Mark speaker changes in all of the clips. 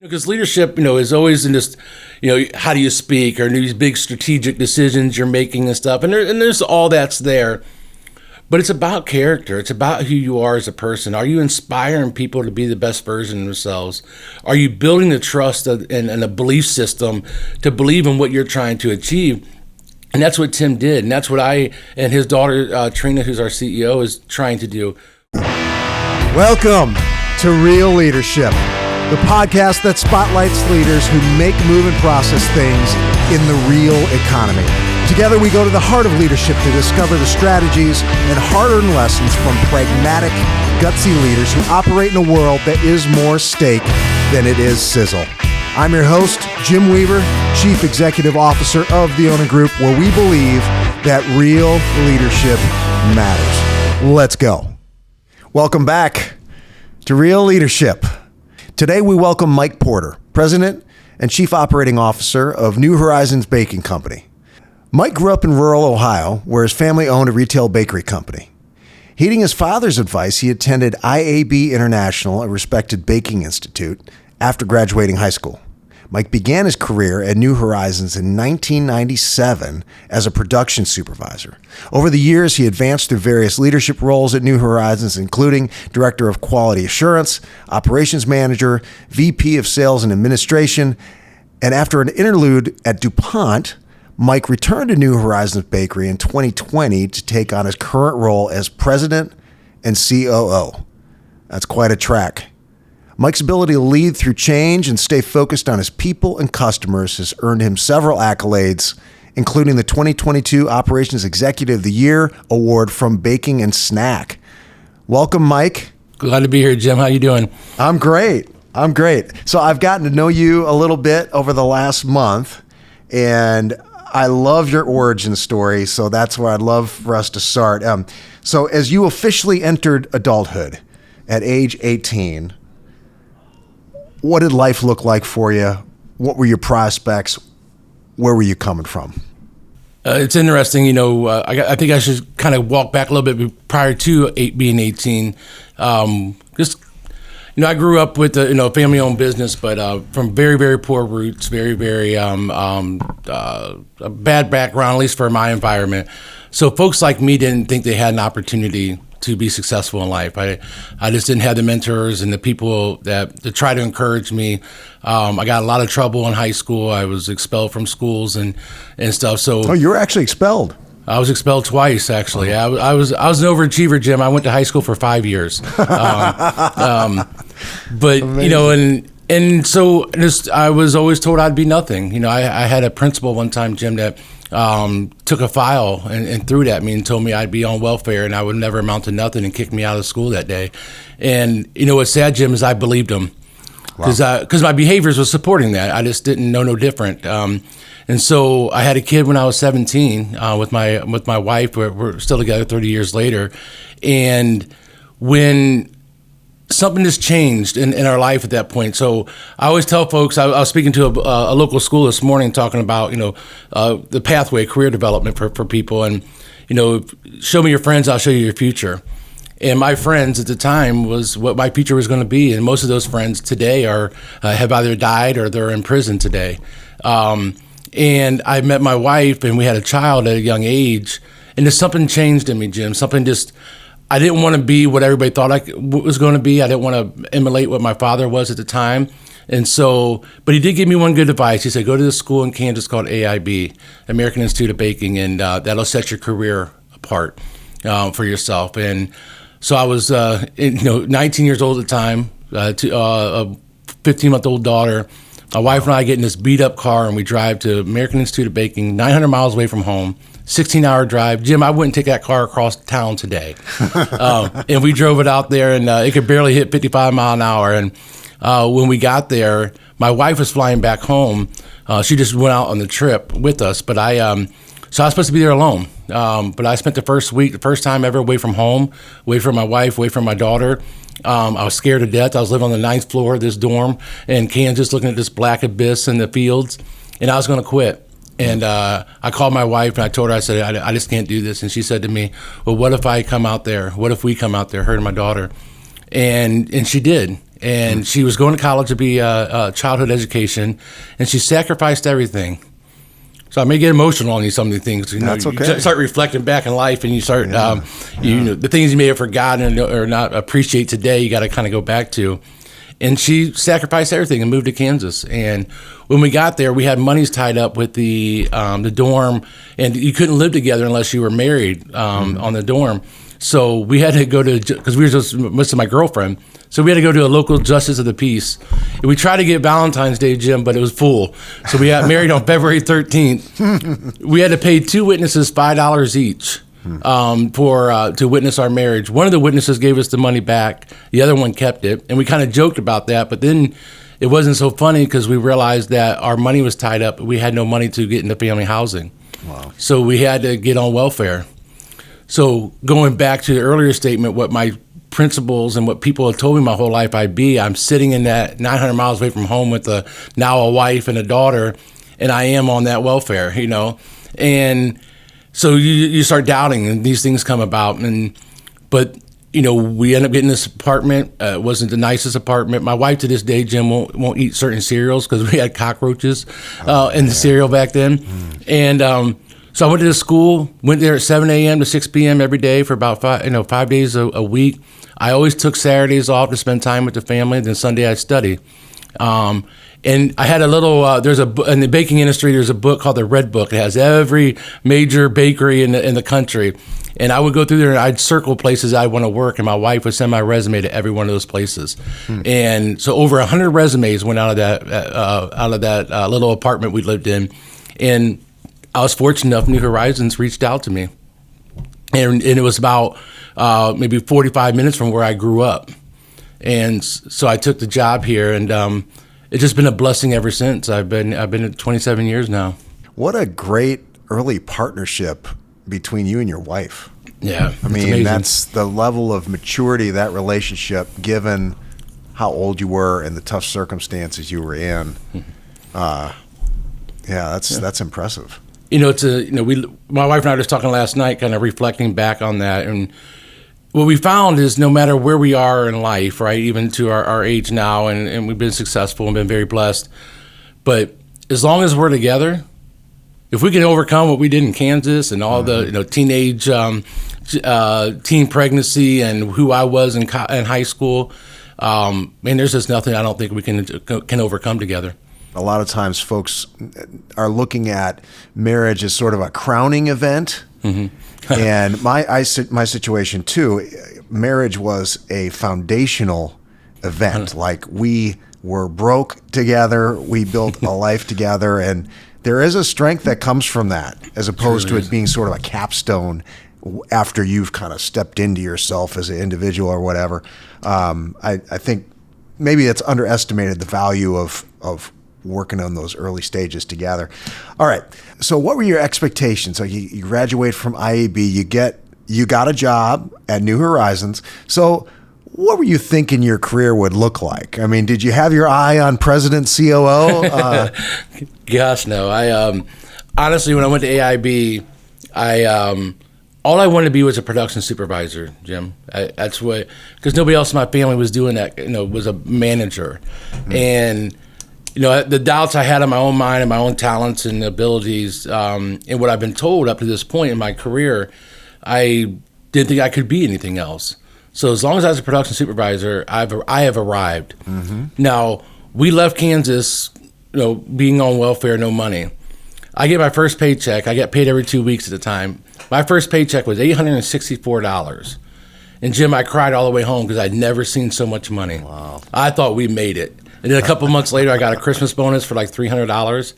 Speaker 1: Because leadership, is always in this, how do you speak or these big strategic decisions you're making and stuff. And there's all that's there. But it's about character. It's about who you are as a person. Are you inspiring people to be the best version of themselves? Are you building the trust and a belief system to believe in what you're trying to achieve? And that's what Tim did. And that's what I and his daughter, Trina, who's our CEO, is trying to do.
Speaker 2: Welcome to Real Leadership, the podcast that spotlights leaders who make, move, and process things in the real economy. Together, we go to the heart of leadership to discover the strategies and hard-earned lessons from pragmatic, gutsy leaders who operate in a world that is more steak than it is sizzle. I'm your host, Jim Weaver, Chief Executive Officer of the Owner Group, where we believe that real leadership matters. Let's go. Welcome back to Real Leadership. Today, we welcome Mike Porter, President and Chief Operating Officer of New Horizons Baking Company. Mike grew up in rural Ohio, where his family owned a retail bakery company. Heeding his father's advice, he attended IAB International, a respected baking institute, after graduating high school. Mike began his career at New Horizons in 1997 as a production supervisor. Over the years, he advanced through various leadership roles at New Horizons, including Director of Quality Assurance, Operations Manager, VP of Sales and Administration, and after an interlude at DuPont, Mike returned to New Horizons Bakery in 2020 to take on his current role as President and COO. That's quite a track. Mike's ability to lead through change and stay focused on his people and customers has earned him several accolades, including the 2022 Operations Executive of the Year Award from Baking and Snack. Welcome, Mike.
Speaker 1: Glad to be here, Jim. How you doing?
Speaker 2: I'm great. So I've gotten to know you a little bit over the last month, and I love your origin story, so that's where I'd love for us to start. So as you officially entered adulthood at age 18, what did life look like for you? What were your prospects? Where were you coming from?
Speaker 1: It's interesting, I think I should kind of walk back a little bit prior to being 18. I grew up with a family-owned business, but from very, very poor roots, very, very a bad background, at least for my environment. So folks like me didn't think they had an opportunity to be successful in life. I just didn't have the mentors and the people that to try to encourage me. I got a lot of trouble in high school. I was expelled from schools and stuff. So
Speaker 2: you were actually expelled.
Speaker 1: I was expelled twice, actually. I was an overachiever, Jim. I went to high school for 5 years. But
Speaker 2: amazing.
Speaker 1: And so I was always told I'd be nothing. I had a principal one time, Jim, that took a file and threw it at me and told me I'd be on welfare and I would never amount to nothing and kicked me out of school that day. And what's sad, Jim, is I believed him because my behaviors was supporting that. I just didn't know no different. And so I had a kid when I was 17 with my wife. We're still together 30 years later. And when something just changed in our life at that point. So I always tell folks, I was speaking to a local school this morning talking about, the pathway, career development for people. And, show me your friends, I'll show you your future. And my friends at the time was what my future was going to be. And most of those friends today have either died or they're in prison today. And I met my wife and we had a child at a young age. And just something changed in me, Jim. I didn't want to be what everybody thought I was going to be. I didn't want to emulate what my father was at the time. And so, but he did give me one good advice. He said, go to this school in Kansas called AIB, American Institute of Baking, and that'll set your career apart for yourself. And so I was, 19 years old at the time, a 15-month-old daughter. My wife and I get in this beat-up car, and we drive to American Institute of Baking, 900 miles away from home. 16-hour drive. Jim, I wouldn't take that car across town today. And we drove it out there, and it could barely hit 55 mile an hour. And when we got there, my wife was flying back home. She just went out on the trip with us, but so I was supposed to be there alone. But I spent the first time ever away from home, away from my wife, away from my daughter. I was scared to death. I was living on the 9th floor of this dorm in Kansas, looking at this black abyss in the fields, and I was going to quit. And I called my wife and I told her, I said, I just can't do this. And she said to me, well, what if I come out there? What if we come out there, her and my daughter? And she did. And she was going to college to be a childhood education, and she sacrificed everything. So I may get emotional on some of these things.
Speaker 2: That's okay.
Speaker 1: You start reflecting back in life, and you start, the things you may have forgotten or not appreciate today, you got to kind of go back to. And she sacrificed everything and moved to Kansas. And when we got there, we had monies tied up with the dorm, and you couldn't live together unless you were married on the dorm. So we had to go to, because we were just with my girlfriend, so we had to go to a local justice of the peace. And we tried to get Valentine's Day, Jim, but it was full. So we got married on February 13th. We had to pay 2 witnesses $5 each to witness our marriage. One of the witnesses gave us the money back. The other one kept it. And we kind of joked about that, but then it wasn't so funny because we realized that our money was tied up. We had no money to get into family housing.
Speaker 2: Wow.
Speaker 1: So we had to get on welfare. So going back to the earlier statement, what my principles and what people have told me my whole life I'd be, I'm sitting in that 900 miles away from home with now a wife and a daughter, and I am on that welfare, And so you start doubting, and these things come about. But we end up getting this apartment. It wasn't the nicest apartment. My wife to this day, Jim, won't eat certain cereals because we had cockroaches in the cereal back then. And so I went to the school, went there at 7 a.m. to 6 p.m. every day for about 5 days a week. I always took Saturdays off to spend time with the family. Then Sunday I'd study. And I had a little, in the baking industry, there's a book called the Red Book. It has every major bakery in the country. And I would go through there and I'd circle places I want to work, and my wife would send my resume to every one of those places. And so over 100 resumes went out of that little apartment we lived in. And I was fortunate enough, New Horizons reached out to me. And it was about maybe 45 minutes from where I grew up. And so I took the job here, and it's just been a blessing ever since. I've been at 27 years now.
Speaker 2: What a great early partnership between you and your wife.
Speaker 1: Yeah,
Speaker 2: I mean,
Speaker 1: amazing.
Speaker 2: That's the level of maturity of that relationship, given how old you were and the tough circumstances you were in. That's impressive.
Speaker 1: My wife and I were just talking last night, kind of reflecting back on that, and what we found is no matter where we are in life, right, even to our age now, and we've been successful and been very blessed, but as long as we're together, if we can overcome what we did in Kansas and all the teenage teen pregnancy and who I was in high school, there's just nothing I don't think we can overcome together.
Speaker 2: A lot of times folks are looking at marriage as sort of a crowning event. And my situation too, marriage was a foundational event. Like, we were broke together, we built a life together, and there is a strength that comes from that, as opposed to it being sort of a capstone after you've kind of stepped into yourself as an individual or whatever. I think maybe it's underestimated the value of working on those early stages together. All right. So what were your expectations? So you graduate from IAB, you got a job at New Horizons. So what were you thinking your career would look like? I mean, did you have your eye on President COO?
Speaker 1: Gosh, no. I honestly, when I went to AIB, all I wanted to be was a production supervisor, Jim. That's what, because nobody else in my family was doing that. Was a manager, and the doubts I had in my own mind and my own talents and abilities, and what I've been told up to this point in my career, I didn't think I could be anything else. So as long as I was a production supervisor, I have arrived. Now, we left Kansas, being on welfare, no money. I get my first paycheck. I get paid every 2 weeks at a time. My first paycheck was $864. And Jim, I cried all the way home because I'd never seen so much money.
Speaker 2: Wow.
Speaker 1: I thought we made it. And then a couple months later, I got a Christmas bonus for like $300.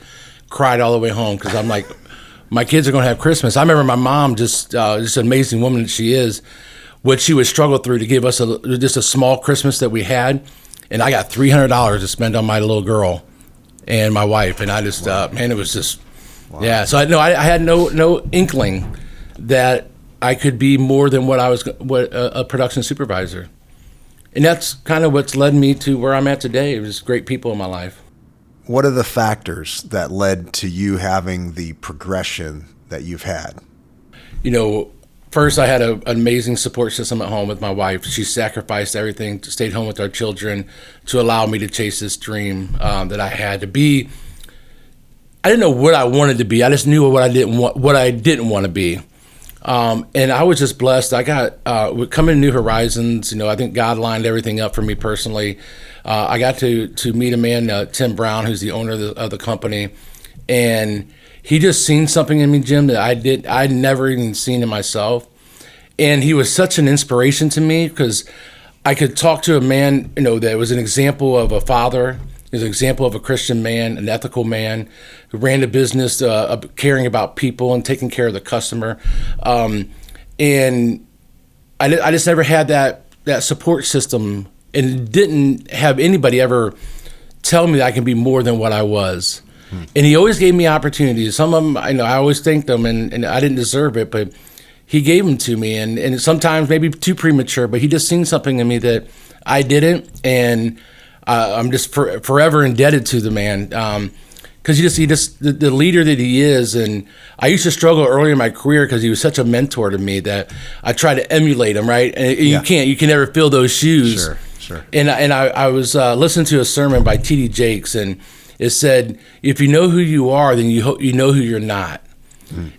Speaker 1: Cried all the way home because I'm like, my kids are going to have Christmas. I remember my mom, just an amazing woman that she is, what she would struggle through to give us just a small Christmas that we had. And I got $300 to spend on my little girl and my wife. And I just, it was just, yeah. So I had no inkling that I could be more than what a production supervisor. And that's kind of what's led me to where I'm at today. It was great people in my life.
Speaker 2: What are the factors that led to you having the progression that you've had?
Speaker 1: first, I had an amazing support system at home with my wife. She sacrificed everything, stayed home with our children to allow me to chase this dream that I had to be. I didn't know what I wanted to be. I just knew what I didn't want to be. And I was just blessed. I got coming to New Horizons. I think God lined everything up for me personally. I got to meet a man, Tim Brown, who's the owner of the company, and he just seen something in me, Jim, that I'd never even seen in myself. And he was such an inspiration to me because I could talk to a man, that was an example of a father. He was an example of a Christian man, an ethical man who ran a business caring about people and taking care of the customer. And I just never had that support system, and didn't have anybody ever tell me that I can be more than what I was. And he always gave me opportunities. Some of them, I always thanked him, and I didn't deserve it, but he gave them to me. And sometimes maybe too premature, but he just seen something in me that I didn't. And I'm just forever indebted to the man. Because he just the leader that he is. And I used to struggle early in my career because he was such a mentor to me that I try to emulate him, right? And you can never fill those shoes.
Speaker 2: Sure.
Speaker 1: And I was listening to a sermon by T.D. Jakes, and it said, if you know who you are, then you know who you're not.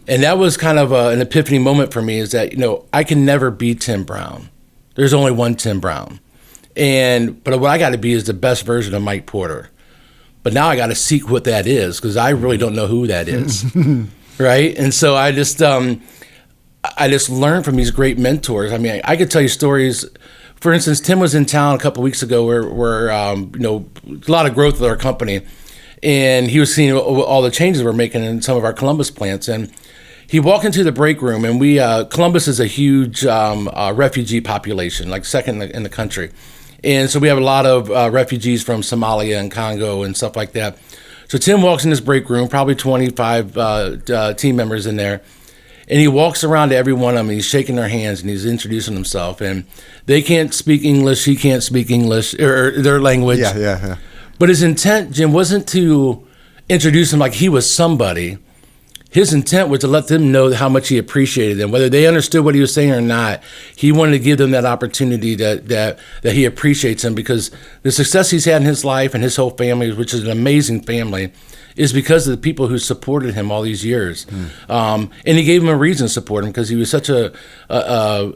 Speaker 1: And that was kind of an epiphany moment for me, is that, I can never be Tim Brown. There's only one Tim Brown. But what I got to be is the best version of Mike Porter. But now I got to seek what that is, because I really don't know who that is. Right? And so I just learned from these great mentors. I mean, I could tell you stories. For instance, Tim was in town a couple of weeks ago where a lot of growth with our company. And he was seeing all the changes we're making in some of our Columbus plants. And he walked into the break room, and Columbus is a huge refugee population, like second in the country. And so we have a lot of refugees from Somalia and Congo and stuff like that. So Tim walks in this break room, probably 25 team members in there. And he walks around to every one of them, and he's shaking their hands, and he's introducing himself. And they can't speak English, he can't speak English, or their language.
Speaker 2: Yeah.
Speaker 1: But his intent, Jim, wasn't to introduce him like he was somebody. His intent was to let them know how much he appreciated them, whether they understood what he was saying or not. He wanted to give them that opportunity that he appreciates them, because the success he's had in his life and his whole family, which is an amazing family, is because of the people who supported him all these years. And he gave him a reason to support him, because he was such an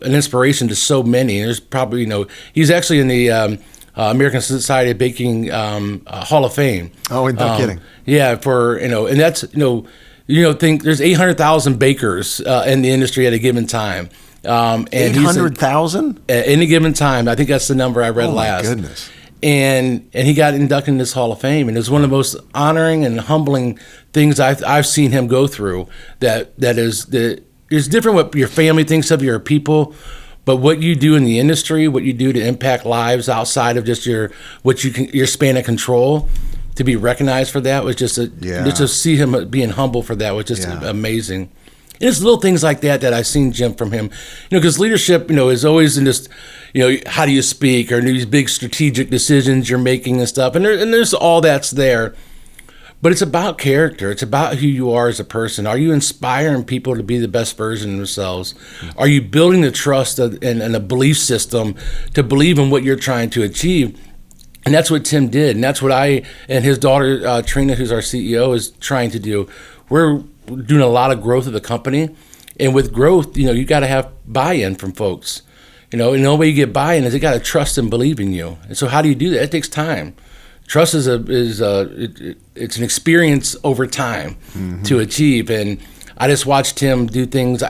Speaker 1: inspiration to so many. There's probably, he's actually in the American Society of Baking Hall of Fame.
Speaker 2: Oh, no kidding.
Speaker 1: Yeah, and that's, think there's 800,000 bakers in the industry at a given time.
Speaker 2: 800,000?
Speaker 1: At any given time. I think that's the number I read last.
Speaker 2: Oh, my goodness.
Speaker 1: And he got inducted in this Hall of Fame, and it's one of the most honoring and humbling things I've seen him go through. Is different what your family thinks of your people, but what you do in the industry, what you do to impact lives outside of just your span of control, to be recognized for that was just to see him being humble for that was just amazing. And it's little things like that I've seen, Jim, from him. Because leadership, is always in this, how do you speak, or these big strategic decisions you're making and stuff. And there's all that's there. But it's about character. It's about who you are as a person. Are you inspiring people to be the best version of themselves? Are you building the trust and a belief system to believe in what you're trying to achieve? And that's what Tim did. And that's what I and his daughter, Trina, who's our CEO, is trying to do. We're doing a lot of growth of the company. And with growth, you got to have buy-in from folks. And the only way you get buy-in is they got to trust and believe in you. And so how do you do that? It takes time. Trust is it's an experience over time to achieve. And I just watched him do things.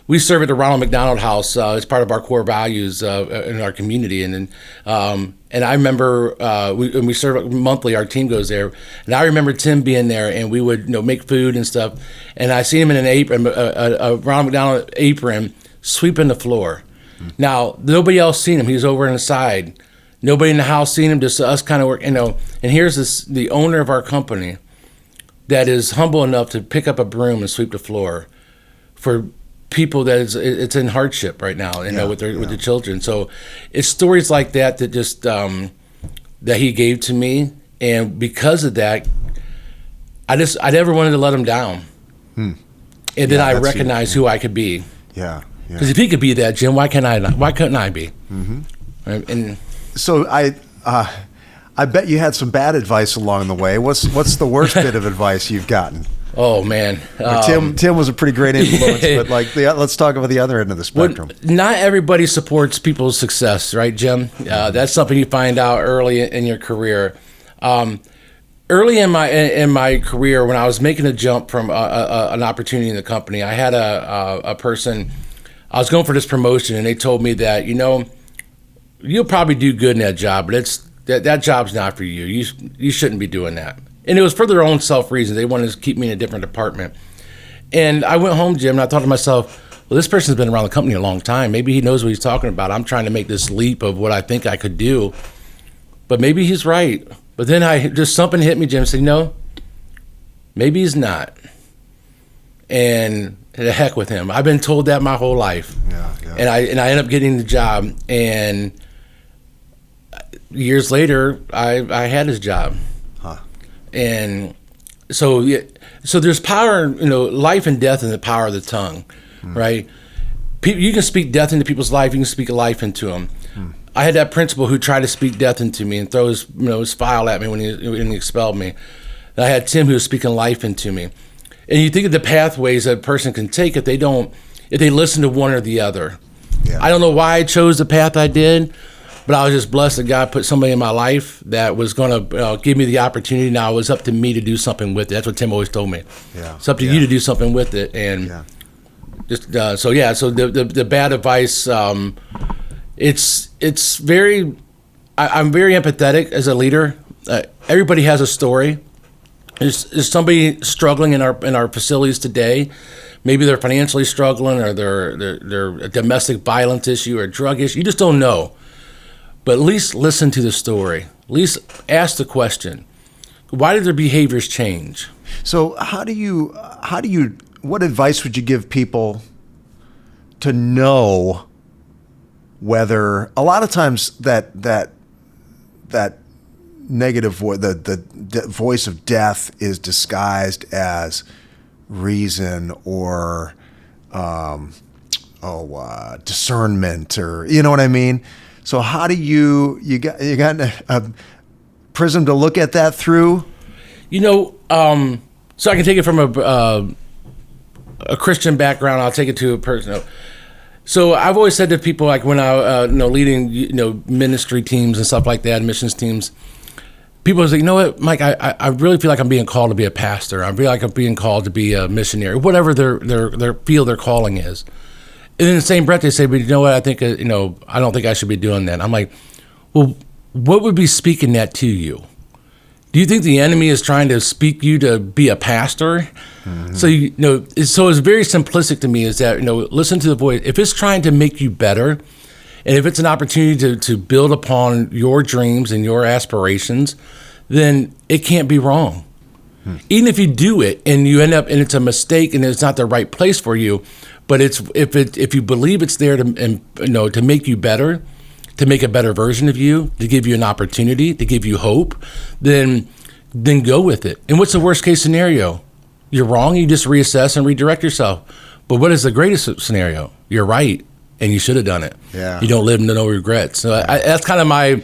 Speaker 1: We serve at the Ronald McDonald House. It's part of our core values in our community. And I remember we serve monthly. Our team goes there, and I remember Tim being there, and we would make food and stuff. And I seen him in an apron, a Ronald McDonald apron, sweeping the floor. Now nobody else seen him. He was over on the side. Nobody in the house seen him. Just us kind of work, And here's the owner of our company that is humble enough to pick up a broom and sweep the floor for people it's in hardship right now, with the children. So it's stories like that just that he gave to me, and because of that, I never wanted to let him down. And then I recognized who I could be.
Speaker 2: Yeah.
Speaker 1: Because if he could be that, Jim, why can't I not? Why couldn't I be? Right? And
Speaker 2: so I bet you had some bad advice along the way. What's the worst bit of advice you've gotten?
Speaker 1: Oh man,
Speaker 2: Tim was a pretty great influence, but let's talk about the other end of the spectrum.
Speaker 1: Not everybody supports people's success, right, Jim? That's something you find out early in your career. Early in my career, when I was making a jump from an opportunity in the company, I had a person. I was going for this promotion, and they told me that you'll probably do good in that job, but that job's not for you. You shouldn't be doing that. And it was for their own self reasons. They wanted to keep me in a different department. And I went home, Jim, and I thought to myself, well, this person's been around the company a long time. Maybe he knows what he's talking about. I'm trying to make this leap of what I think I could do. But maybe he's right. But then just something hit me, Jim, and said, no, maybe he's not. And the heck with him. I've been told that my whole life.
Speaker 2: Yeah.
Speaker 1: And I ended up getting the job. And years later, I had his job. And so there's power, life and death in the power of the tongue, right? You can speak death into people's life. You can speak life into them. I had that principal who tried to speak death into me and throw his file at me when he expelled me. And I had Tim who was speaking life into me. And you think of the pathways that a person can take if they listen to one or the other.
Speaker 2: Yeah.
Speaker 1: I don't know why I chose the path I did, but I was just blessed that God put somebody in my life that was going to give me the opportunity. Now it was up to me to do something with it. That's what Tim always told me.
Speaker 2: Yeah.
Speaker 1: It's up to you to do something with it. And so the bad advice, it's very, I'm very empathetic as a leader. Everybody has a story. There's somebody struggling in our facilities today. Maybe they're financially struggling, or they're a domestic violence issue or a drug issue. You just don't know. But at least listen to the story. At least ask the question. Why did their behaviors change?
Speaker 2: So what advice would you give people to know whether, a lot of times that negative voice, the voice of death is disguised as reason or discernment, or you know what I mean? So how do you got a prism to look at that through? So I can take it from a Christian background. I'll take it to a personal. So I've always said to people, like when I leading ministry teams and stuff like that, missions teams, people say, you know what, Mike, I really feel like I'm being called to be a pastor. I feel like I'm being called to be a missionary, whatever their feel their calling is. And in the same breath, they say, but you know what, I think, I don't think I should be doing that. I'm like, well, what would be speaking that to you? Do you think the enemy is trying to speak you to be a pastor? Mm-hmm. So it's very simplistic to me, is that, listen to the voice. If it's trying to make you better, and if it's an opportunity to build upon your dreams and your aspirations, then it can't be wrong. Even if you do it and you end up, and it's a mistake and it's not the right place for you, but if you believe it's there to make you better, to make a better version of you, to give you an opportunity, to give you hope, then go with it. And what's the worst case scenario? You're wrong, you just reassess and redirect yourself. But what is the greatest scenario? You're right, and you should have done it. Yeah.
Speaker 1: You don't live to no regrets. So that's kind of my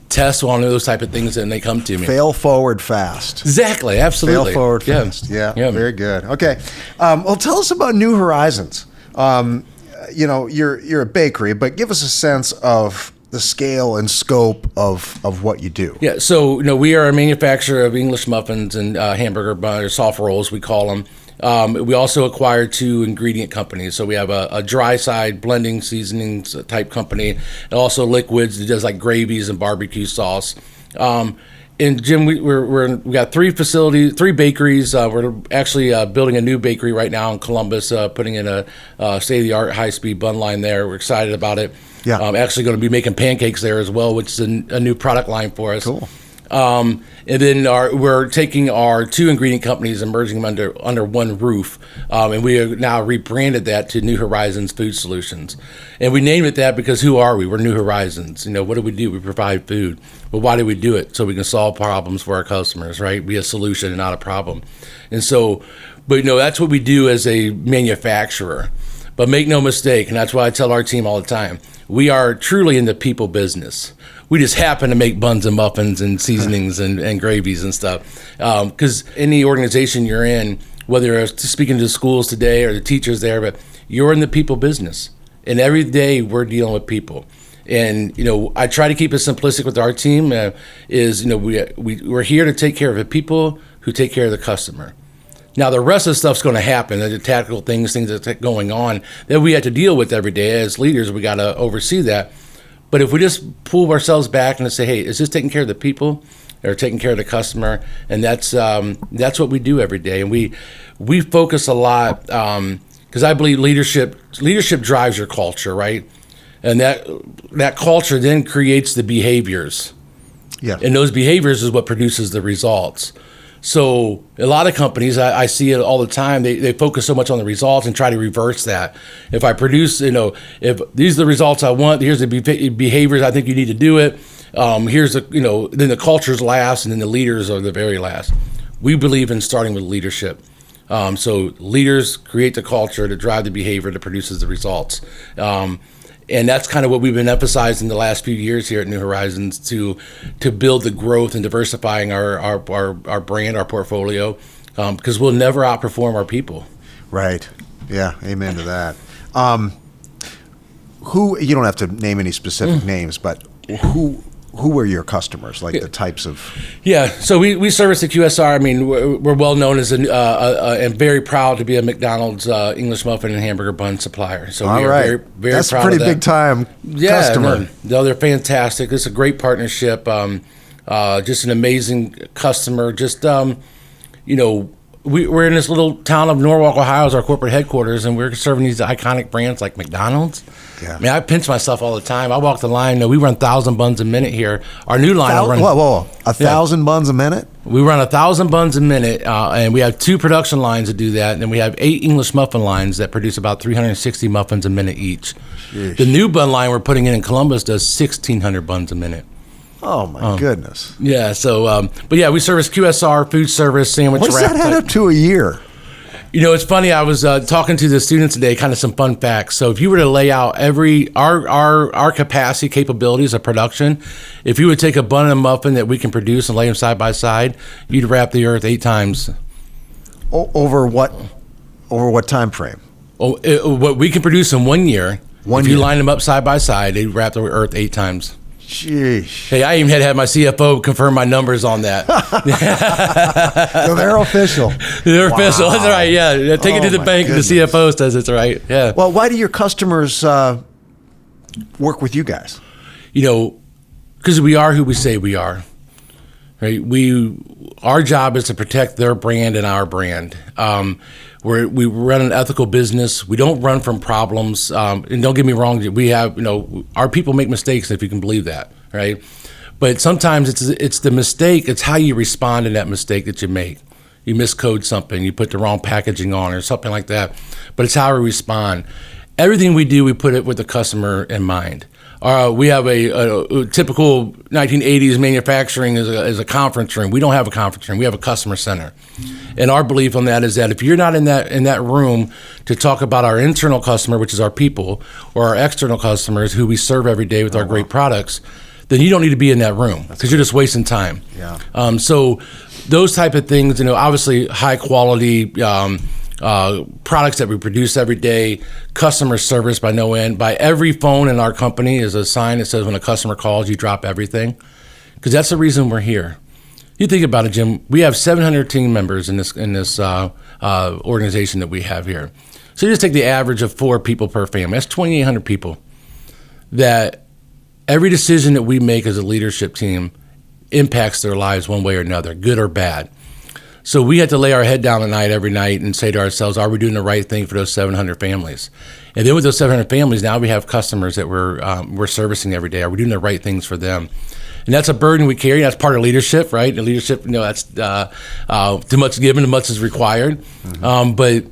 Speaker 1: test on those type of things, and they come to me.
Speaker 2: Fail forward fast.
Speaker 1: Exactly, absolutely.
Speaker 2: Fail forward fast. Yeah, very good. Okay. Well, tell us about New Horizons. You're a bakery, but give us a sense of the scale and scope of what you do.
Speaker 1: Yeah, so we are a manufacturer of English muffins and hamburger buns, or soft rolls, we call them. We also acquired 2 ingredient companies. So we have a dry side blending seasonings type company, and also liquids that does like gravies and barbecue sauce. And Jim, we got 3 facilities, 3 bakeries. We're actually building a new bakery right now in Columbus, putting in a state-of-the-art high-speed bun line there. We're excited about it.
Speaker 2: Yeah.
Speaker 1: Actually going to be making pancakes there as well, which is a new product line for us.
Speaker 2: Cool.
Speaker 1: And then we're taking our 2 ingredient companies and merging them under one roof. And we have now rebranded that to New Horizons Food Solutions. And we named it that because who are we? We're New Horizons. What do? We provide food. But why do we do it? So we can solve problems for our customers, right? Be a solution and not a problem. And so, but that's what we do as a manufacturer. But make no mistake, and that's why I tell our team all the time, we are truly in the people business. We just happen to make buns and muffins and seasonings and gravies and stuff. Because any organization you're in, whether it's speaking to the schools today or the teachers there, but you're in the people business. And every day we're dealing with people. And, I try to keep it simplistic with our team we're here to take care of the people who take care of the customer. Now, the rest of the stuff's going to happen, the tactical things that's going on that we have to deal with every day. As leaders, we got to oversee that. But if we just pull ourselves back and say, hey, is this taking care of the people or taking care of the customer? And that's what we do every day. And we focus a lot because I believe leadership drives your culture, right? And that culture then creates the behaviors. Yeah. And those behaviors is what produces the results. So a lot of companies, I see it all the time, they focus so much on the results and try to reverse that. If I produce, if these are the results I want, here's the behaviors I think you need to do it. Here's then the culture's last and then the leaders are the very last. We believe in starting with leadership. So leaders create the culture to drive the behavior that produces the results. And that's kind of what we've been emphasizing the last few years here at New Horizons to build the growth and diversifying our brand, our portfolio, because we'll never outperform our people.
Speaker 2: Right. Yeah. Amen to that. Who, you don't have to name any specific names, but who are your customers, like the types of? Yeah,
Speaker 1: so we service the QSR. I mean, we're well known as and very proud to be a McDonald's English muffin and hamburger bun supplier. So we are very, very
Speaker 2: That's
Speaker 1: proud of that.
Speaker 2: That's a pretty big time customer.
Speaker 1: No, they're fantastic. It's a great partnership. Just an amazing customer. Just we're in this little town of Norwalk, Ohio, as our corporate headquarters, and we're serving these iconic brands like McDonald's. Yeah. I mean, I pinch myself all the time. I walk the line. We run 1,000 buns a minute here. Our new line.
Speaker 2: Whoa. 1,000 buns a minute?
Speaker 1: We run 1,000 buns a minute, and we have 2 production lines that do that. And then we have 8 English muffin lines that produce about 360 muffins a minute each. Sheesh. The new bun line we're putting in Columbus does 1,600 buns a minute.
Speaker 2: Oh, my goodness.
Speaker 1: Yeah, so, but yeah, we service QSR, food service, sandwich wrap.
Speaker 2: What's that add up to a year?
Speaker 1: It's funny. I was talking to the students today, kind of some fun facts. So if you were to lay out our capacity, capabilities of production, if you would take a bun and a muffin that we can produce and lay them side by side, you'd wrap the earth 8 times.
Speaker 2: Over what time frame?
Speaker 1: What we can produce in 1 year. If you line them up side by side, they'd wrap the earth 8 times.
Speaker 2: Sheesh.
Speaker 1: Hey, I even had to have my CFO confirm my numbers on that.
Speaker 2: So they're official.
Speaker 1: They're official. That's right. Yeah. Take it to the bank and the CFO says it's right. Yeah.
Speaker 2: Well, why do your customers work with you guys?
Speaker 1: Because we are who we say we are. Right. Our job is to protect their brand and our brand. We run an ethical business. We don't run from problems. And don't get me wrong, we have, our people make mistakes, if you can believe that, right? But sometimes it's the mistake, it's how you respond to that mistake that you make. You miscode something, you put the wrong packaging on or something like that. But it's how we respond. Everything we do, we put it with the customer in mind. We have a typical 1980s manufacturing is a conference room. We don't have a conference room. We have a customer center. And our belief on that is that if you're not in that room to talk about our internal customer, which is our people, or our external customers who we serve every day with our great products, then you don't need to be in that room because you're just wasting time. Yeah. So those type of things, obviously high quality products that we produce every day, customer service by no end. By every phone in our company is a sign that says when a customer calls, you drop everything, because that's the reason we're here. You think about it, Jim. We have 700 team members in this organization that we have here. So you just take the average of 4 people per family. That's 2,800 people. That every decision that we make as a leadership team impacts their lives one way or another, good or bad. So we had to lay our head down at night every night and say to ourselves, are we doing the right thing for those 700 families? And then with those 700 families, now we have customers that we're servicing every day. Are we doing the right things for them? And that's a burden we carry. That's part of leadership, right? And leadership, that's too much given, too much is required. Mm-hmm. But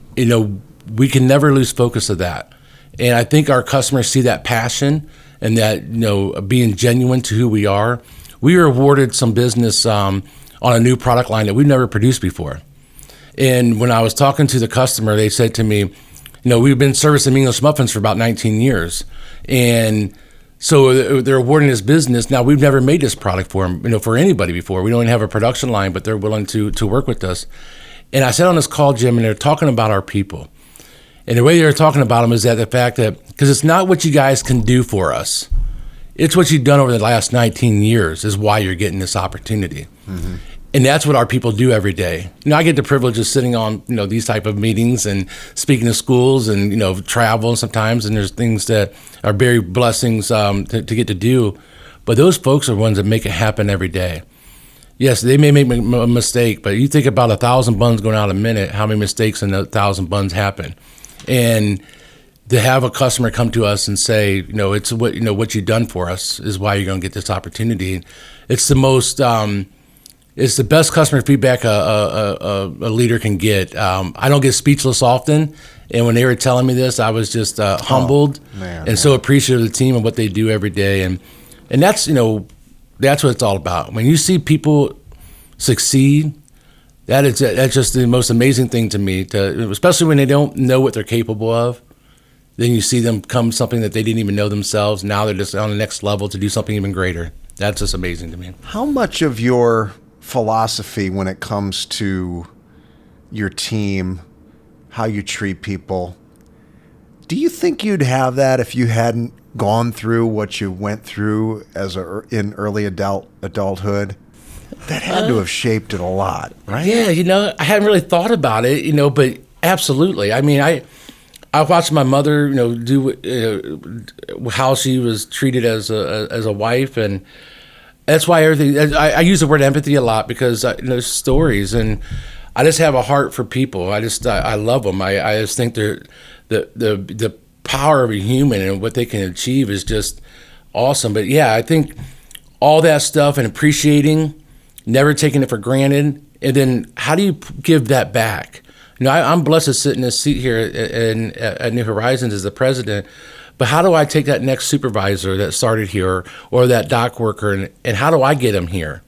Speaker 1: we can never lose focus of that. And I think our customers see that passion and that being genuine to who we are. We were awarded some business on a new product line that we've never produced before. And when I was talking to the customer, they said to me, we've been servicing English muffins for about 19 years. And so they're awarding this business. Now, we've never made this product for them, for anybody before. We don't even have a production line, but they're willing to work with us. And I sat on this call, Jim, and they're talking about our people. And the way they're talking about them is that the fact that, because it's not what you guys can do for us. It's what you've done over the last 19 years is why you're getting this opportunity. Mm-hmm. And that's what our people do every day. I get the privilege of sitting on, these type of meetings and speaking to schools and, travel sometimes. And there's things that are very blessings to get to do. But those folks are ones that make it happen every day. Yes, they may make a mistake, but you think about 1,000 buns going out a minute, how many mistakes in 1,000 buns happen. And to have a customer come to us and say, it's what you've done for us is why you're going to get this opportunity. It's the most... it's the best customer feedback a leader can get. I don't get speechless often, and when they were telling me this, I was just humbled so appreciative of the team and what they do every day, and that's that's what it's all about. When you see people succeed, that's just the most amazing thing to me. Especially when they don't know what they're capable of, then you see them come something that they didn't even know themselves. Now they're just on the next level to do something even greater. That's just amazing to me.
Speaker 2: How much of your philosophy when it comes to your team, how you treat people, do you think you'd have that if you hadn't gone through what you went through in early adulthood? That had to have shaped it a lot, right?
Speaker 1: Yeah, I hadn't really thought about it, but absolutely. I mean, I watched my mother, do how she was treated as a wife, and that's why everything. I use the word empathy a lot because there's stories, and I just have a heart for people. I love them. I just think the power of a human and what they can achieve is just awesome. But yeah, I think all that stuff and appreciating, never taking it for granted, and then how do you give that back? I'm blessed to sit in this seat here at New Horizons as the president. But how do I take that next supervisor that started here or that dock worker and how do I get them here?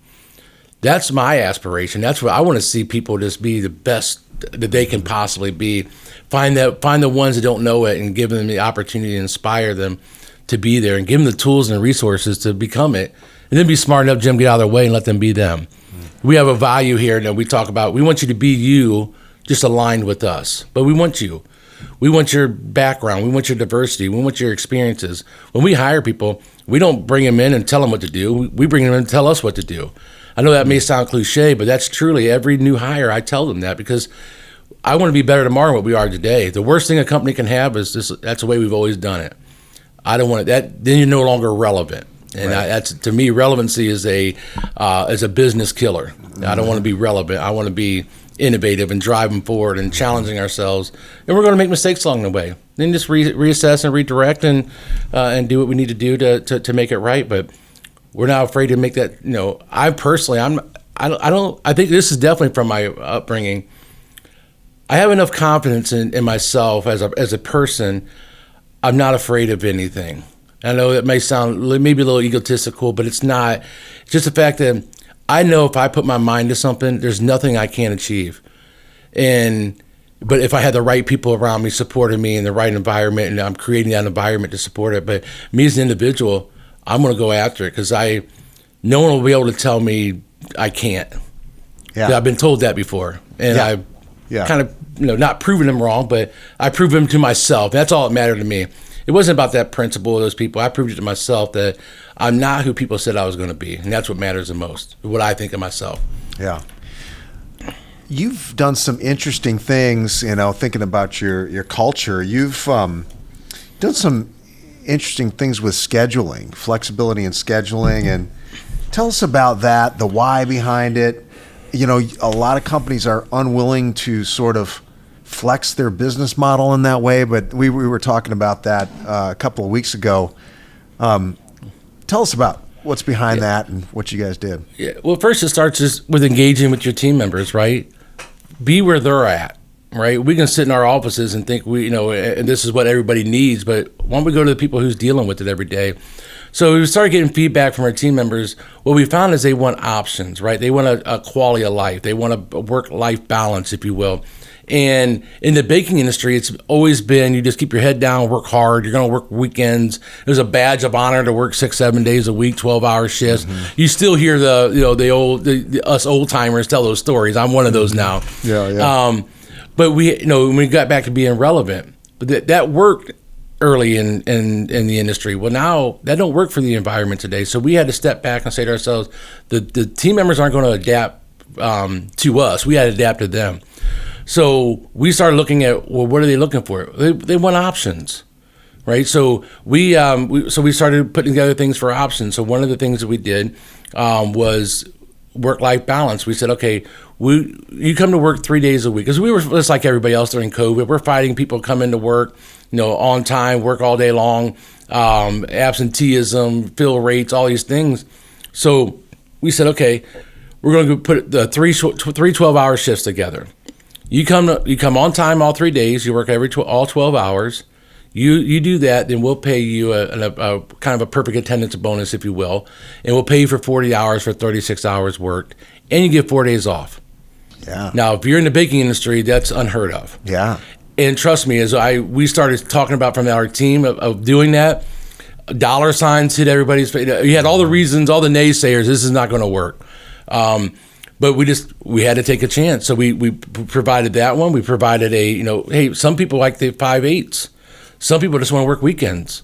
Speaker 1: That's my aspiration. That's what I want to see people just be the best that they can possibly be. Find the ones that don't know it and give them the opportunity to inspire them to be there and give them the tools and resources to become it. And then be smart enough, Jim, get out of their way and let them be them. Mm-hmm. We have a value here that we talk about. We want you to be you, just aligned with us. But we want you. We want your background. We want your diversity. We want your experiences. When we hire people, we don't bring them in and tell them what to do. We bring them in and tell us what to do. I know that may sound cliche, but that's truly every new hire. I tell them that because I want to be better tomorrow than what we are today. The worst thing a company can have is this. That's the way we've always done it. I don't want it. Then you're no longer relevant. And right. That's to me, relevancy is a business killer. Mm-hmm. I don't want to be relevant. I want to be innovative and driving forward and challenging ourselves. And we're going to make mistakes along the way. Then just reassess and redirect and do what we need to do to make it right. But we're not afraid to make that. I personally, I think this is definitely from my upbringing. I have enough confidence in myself as a person. I'm not afraid of anything. I know that may sound maybe a little egotistical, but it's not. It's just the fact that I know if I put my mind to something, there's nothing I can't achieve. But if I had the right people around me supporting me in the right environment, and I'm creating that environment to support it. But me as an individual, I'm going to go after it because no one will be able to tell me I can't. Yeah. I've been told that before, and I've kind of not proven them wrong, but I proved them to myself. That's all that mattered to me. It wasn't about that principle of those people. I proved it to myself that I'm not who people said I was going to be, and that's what matters the most, what I think of myself.
Speaker 2: Yeah. You've done some interesting things, thinking about your culture. You've done some interesting things with scheduling, flexibility in scheduling, and tell us about that, the why behind it. A lot of companies are unwilling to sort of flex their business model in that way, but we were talking about that a couple of weeks ago. Tell us about what's behind that and what you guys did.
Speaker 1: Yeah. Well, first it starts just with engaging with your team members, right? Be where they're at, right? We can sit in our offices and think and this is what everybody needs, but why don't we go to the people who's dealing with it every day? So we started getting feedback from our team members. What we found is they want options, right? They want a quality of life. They want a work-life balance, if you will. And in the baking industry, it's always been you just keep your head down, work hard. You're going to work weekends. There's a badge of honor to work 6-7 days a week, 12-hour shifts. You still hear us old timers tell those stories. I'm one of those now.
Speaker 2: Yeah.
Speaker 1: But when we got back to being relevant, but that worked early in the industry. Well, now that don't work for the environment today. So we had to step back and say to ourselves, the team members aren't going to adapt to us. We had to adapt to them. So we started looking at, well, what are they looking for? They want options, right? So we started putting together things for options. So one of the things that we did was work-life balance. We said, okay, you come to work 3 days a week, because we were just like everybody else during COVID. We're fighting people coming to work, on time, work all day long, absenteeism, fill rates, all these things. So we said, okay, we're going to put the three 12-hour shifts together. You come on time all 3 days. You work all 12 hours. You do that, then we'll pay you a kind of a perfect attendance bonus, if you will, and we'll pay you for 40 hours for 36 hours worked, and you get 4 days off.
Speaker 2: Yeah.
Speaker 1: Now, if you're in the baking industry, that's unheard of.
Speaker 2: Yeah.
Speaker 1: And trust me, we started talking about from our team of doing that, dollar signs hit everybody's face. You had all the reasons, all the naysayers, this is not going to work. But we had to take a chance. So we provided that one. We provided hey, some people like the 5/8s. Some people just want to work weekends.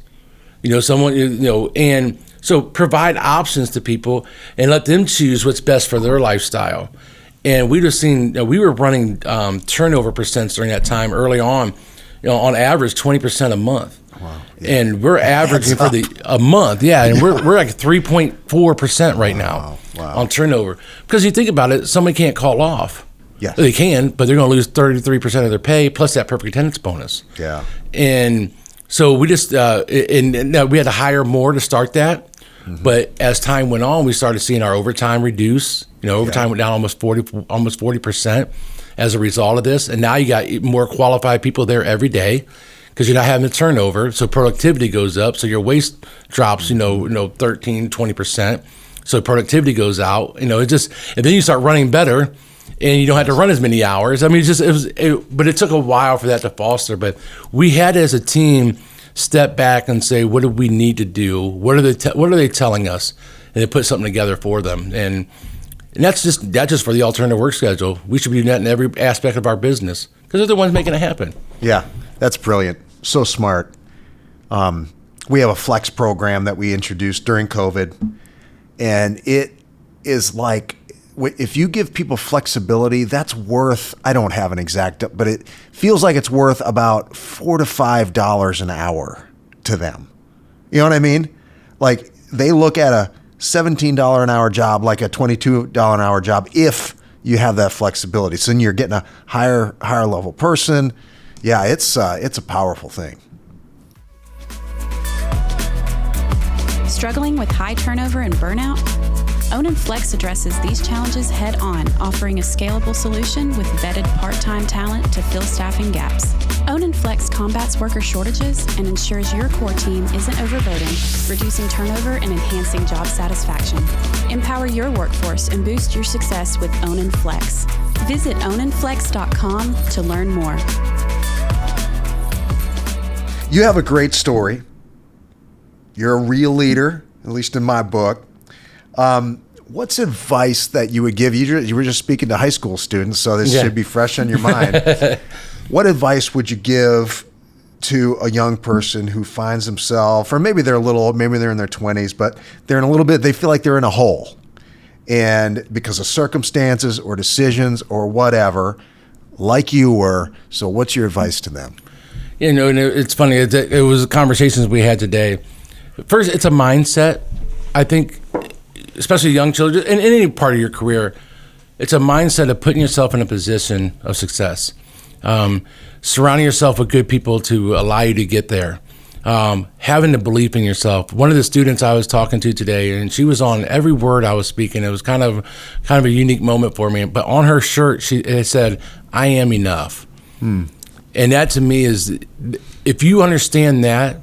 Speaker 1: And so provide options to people and let them choose what's best for their lifestyle. And we just seen, we were running turnover percents during that time early on, on average 20% a month.
Speaker 2: Wow. Yeah.
Speaker 1: And we're averaging for a month. Yeah. And we're like 3.4% right now on turnover. Because you think about it, somebody can't call off.
Speaker 2: Yes.
Speaker 1: They can, but they're going to lose 33% of their pay plus that perfect attendance bonus.
Speaker 2: Yeah.
Speaker 1: And so we just, we had to hire more to start that. Mm-hmm. But as time went on, we started seeing our overtime reduce. Overtime went down almost 40% as a result of this. And now you got more qualified people there every day because you're not having the turnover. So productivity goes up. So your waste drops, 13, 20%. So productivity goes out. And then you start running better. And you don't have to run as many hours. I mean, but it took a while for that to foster. But we had to, as a team, step back and say, what do we need to do? What are they telling us? And they put something together for them. And that's just for the alternative work schedule. We should be doing that in every aspect of our business because they're the ones making it happen.
Speaker 2: Yeah, that's brilliant. So smart. We have a flex program that we introduced during COVID, and it is like, if you give people flexibility, that's worth, I don't have an exact, but it feels like it's worth about $4 to $5 an hour to them. You know what I mean? Like they look at a $17 an hour job like a $22 an hour job if you have that flexibility. So then you're getting a higher level person. Yeah, it's a powerful thing.
Speaker 3: Struggling with high turnover and burnout? Own & Flex addresses these challenges head on, offering a scalable solution with vetted part-time talent to fill staffing gaps. Own & Flex combats worker shortages and ensures your core team isn't overburdened, reducing turnover and enhancing job satisfaction. Empower your workforce and boost your success with Own & Flex. Visit ownandflex.com to learn more.
Speaker 2: You have a great story. You're a real leader, at least in my book. What's advice that you would give? You were just speaking to high school students, so this should be fresh on your mind. What advice would you give to a young person who finds themselves, or maybe they're a little, maybe they're in their 20s, but they're in a little bit, they feel like they're in a hole, and because of circumstances or decisions or whatever, like you were. So what's your advice to them?
Speaker 1: And it's funny. It was conversations we had today. First, it's a mindset. I think, especially young children, in any part of your career, it's a mindset of putting yourself in a position of success. Surrounding yourself with good people to allow you to get there. Having the belief in yourself. One of the students I was talking to today, and she was on every word I was speaking. It was kind of a unique moment for me. But on her shirt, it said, "I am enough." And that to me is, if you understand that,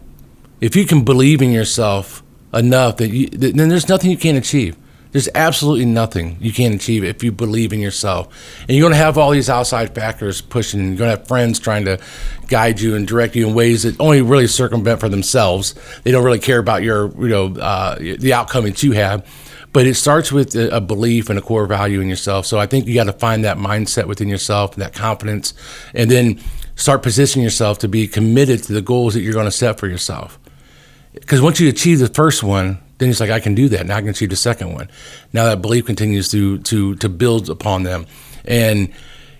Speaker 1: if you can believe in yourself enough then there's nothing you can't achieve. There's absolutely nothing you can't achieve if you believe in yourself. And you're going to have all these outside factors pushing. You're going to have friends trying to guide you and direct you in ways that only really circumvent for themselves. They don't really care about your, the outcome that you have. But it starts with a belief and a core value in yourself. So I think you got to find that mindset within yourself, that confidence, and then start positioning yourself to be committed to the goals that you're going to set for yourself. Because once you achieve the first one, then it's like, I can do that. Now I can achieve the second one. Now that belief continues to build upon them. And,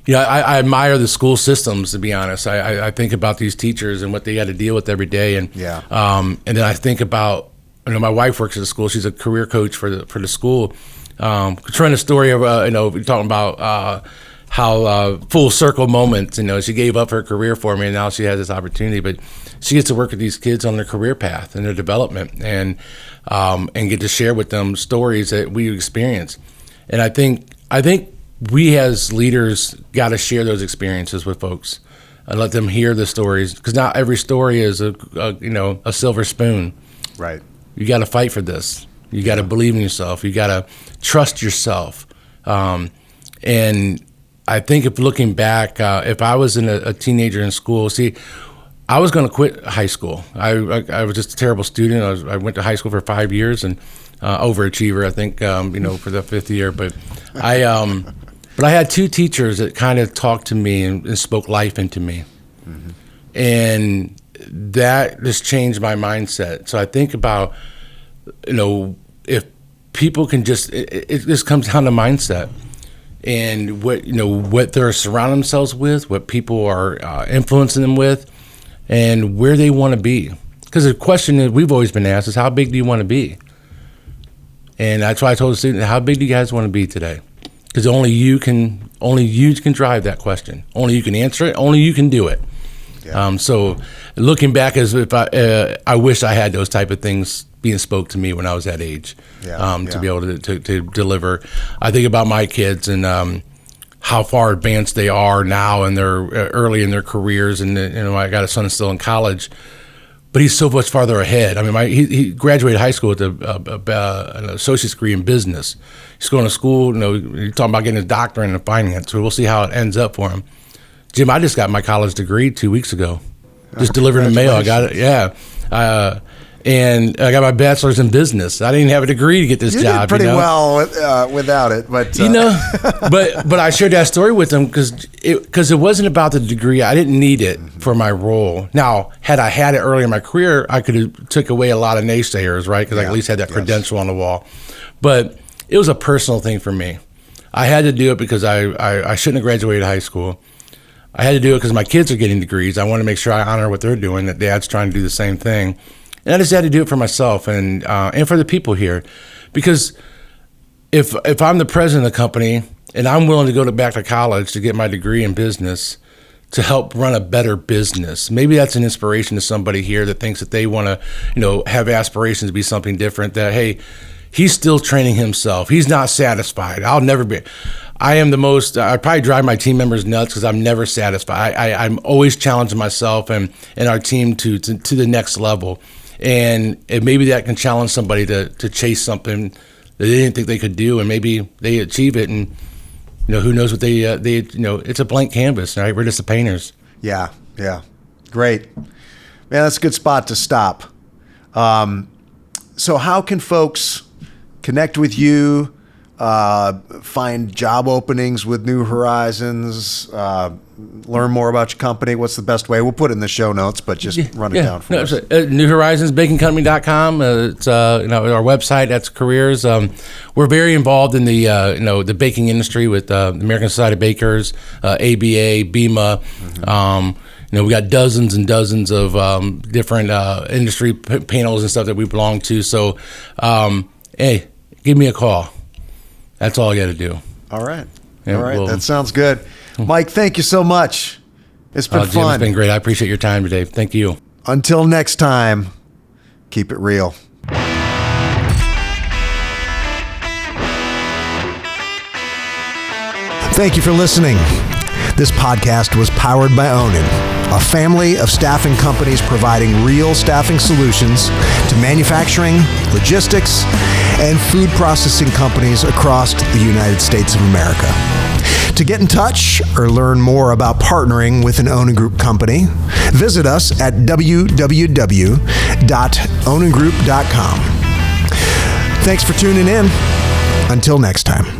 Speaker 1: I admire the school systems, to be honest. I think about these teachers and what they got to deal with every day. And and then I think about, my wife works at the school. She's a career coach for the school. Trying a story of, we're talking about how full circle moments, she gave up her career for me and now she has this opportunity. But she gets to work with these kids on their career path and their development and get to share with them stories that we experience. And I think we as leaders got to share those experiences with folks and let them hear the stories, because not every story is a silver spoon.
Speaker 2: Right.
Speaker 1: You got to fight for this. You got to believe in yourself. You got to trust yourself. And I think if looking back, if I was a teenager in school, I was going to quit high school. I was just a terrible student. I went to high school for 5 years and overachiever, I think, for the fifth year. But I had two teachers that kind of talked to me and spoke life into me. Mm-hmm. And that just changed my mindset. So I think about, if people can it just comes down to mindset and what they're surrounding themselves with, what people are influencing them with, and where they want to be. Because the question that we've always been asked is, how big do you want to be? And that's why I told the student, how big do you guys want to be today? Because only you can drive that question. Only you can answer it. Only you can do it. Yeah. So looking back, as if I wish I had those type of things being spoke to me when I was that age, to be able to deliver. I think about my kids and how far advanced they are now, and they're early in their careers. And I got a son still in college, but he's so much farther ahead. I mean, he graduated high school with an associate's degree in business. He's going to school. You're talking about getting a doctorate in finance. So we'll see how it ends up for him. Jim, I just got my college degree 2 weeks ago. Just delivered in the mail. I got it. Yeah. And I got my bachelor's in business. I didn't have a degree to get this job.
Speaker 2: Did pretty well without it, but
Speaker 1: but I shared that story with them because it wasn't about the degree. I didn't need it for my role. Now, had I had it earlier in my career, I could have took away a lot of naysayers, right? Because I at least had that credential on the wall. But it was a personal thing for me. I had to do it because I shouldn't have graduated high school. I had to do it because my kids are getting degrees. I want to make sure I honor what they're doing, that dad's trying to do the same thing. And I just had to do it for myself and for the people here. Because if I'm the president of the company and I'm willing to go back to college to get my degree in business to help run a better business, maybe that's an inspiration to somebody here that thinks that they want to, have aspirations to be something different, that, hey, he's still training himself. He's not satisfied. I'll never be. I am the most, I probably drive my team members nuts because I'm never satisfied. I'm always challenging myself and our team to the next level. And maybe that can challenge somebody to chase something that they didn't think they could do, and maybe they achieve it, and who knows what they it's a blank canvas, right? We're just the painters.
Speaker 2: Yeah, great, man. That's a good spot to stop. So how can folks connect with you, find job openings with New Horizons, learn more about your company? What's the best way? We'll put it in the show notes, but just run it down for us.
Speaker 1: New Horizons bakingcompany.com. It's our website. That's careers. We're very involved in the the baking industry with the American Society of Bakers, ABA, BEMA. Mm-hmm. We got dozens and dozens of different industry panels and stuff that we belong to. So, hey, give me a call. That's all I got to do.
Speaker 2: All right. That sounds good. Mike, thank you so much. It's been fun.
Speaker 1: It's been great. I appreciate your time today. Thank you.
Speaker 2: Until next time, keep it real. Thank you for listening. This podcast was powered by Onin. a family of staffing companies providing real staffing solutions to manufacturing, logistics, and food processing companies across the United States of America. To get in touch or learn more about partnering with an Onan Group company, visit us at www.onangroup.com. Thanks for tuning in. Until next time.